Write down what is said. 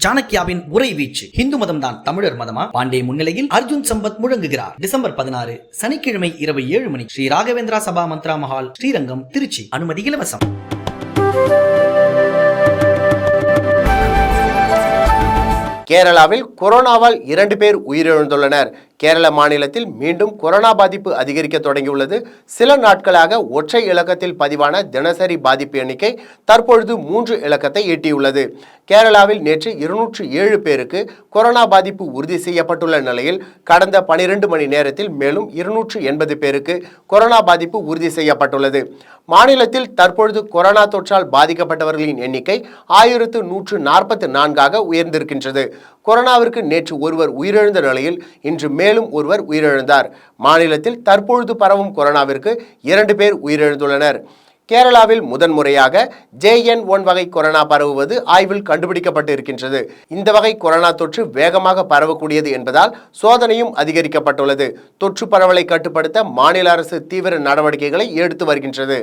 சாணக்கியாவின் உரை வீச்சு இந்து மதம் தான் தமிழர் மதமா? பாண்டே முன்னிலையில் அர்ஜுன் சம்பத் முழங்குகிறார். டிசம்பர் 16 சனிக்கிழமை இரவு 7 மணி ஸ்ரீ ராகவேந்திரா சபா மந்த்ரா மஹால், ஸ்ரீரங்கம், திருச்சி. அனுமதி இலவசம். கேரளாவில் கொரோனாவால் 2 பேர் உயிரிழந்துள்ளனர். கேரள மாநிலத்தில் மீண்டும் கொரோனா பாதிப்பு அதிகரிக்க தொடங்கியுள்ளது. சில நாட்களாக ஒற்றை இலக்கத்தில் பதிவான தினசரி பாதிப்பு எண்ணிக்கை தற்பொழுது 3 இலக்கத்தை எட்டியுள்ளது. கேரளாவில் நேற்று 207 பேருக்கு கொரோனா பாதிப்பு உறுதி செய்யப்பட்டுள்ள நிலையில் கடந்த 12 மணி நேரத்தில் மேலும் 280 பேருக்கு கொரோனா பாதிப்பு உறுதி செய்யப்பட்டுள்ளது. மாநிலத்தில் தற்பொழுது கொரோனா தொற்றால் பாதிக்கப்பட்டவர்களின் எண்ணிக்கை 1144ஆக உயர்ந்திருக்கின்றது. கொரோனாவிற்கு நேற்று ஒருவர் உயிரிழந்த நிலையில் இன்று மேலும் ஒருவர் உயிரிழந்தார். மாநிலத்தில் தற்பொழுது பரவும் கொரோனாவிற்கு 2 பேர் உயிரிழந்துள்ளனர். கேரளாவில் முதன்முறையாக JN1 வகை கொரோனா பரவுவது ஆய்வில் கண்டுபிடிக்கப்பட்டு இருக்கின்றது. இந்த வகை கொரோனா தொற்று வேகமாக பரவக்கூடியது என்பதால் சோதனையும் அதிகரிக்கப்பட்டுள்ளது. தொற்று பரவலை கட்டுப்படுத்த மாநில அரசு தீவிர நடவடிக்கைகளை எடுத்து வருகின்றது.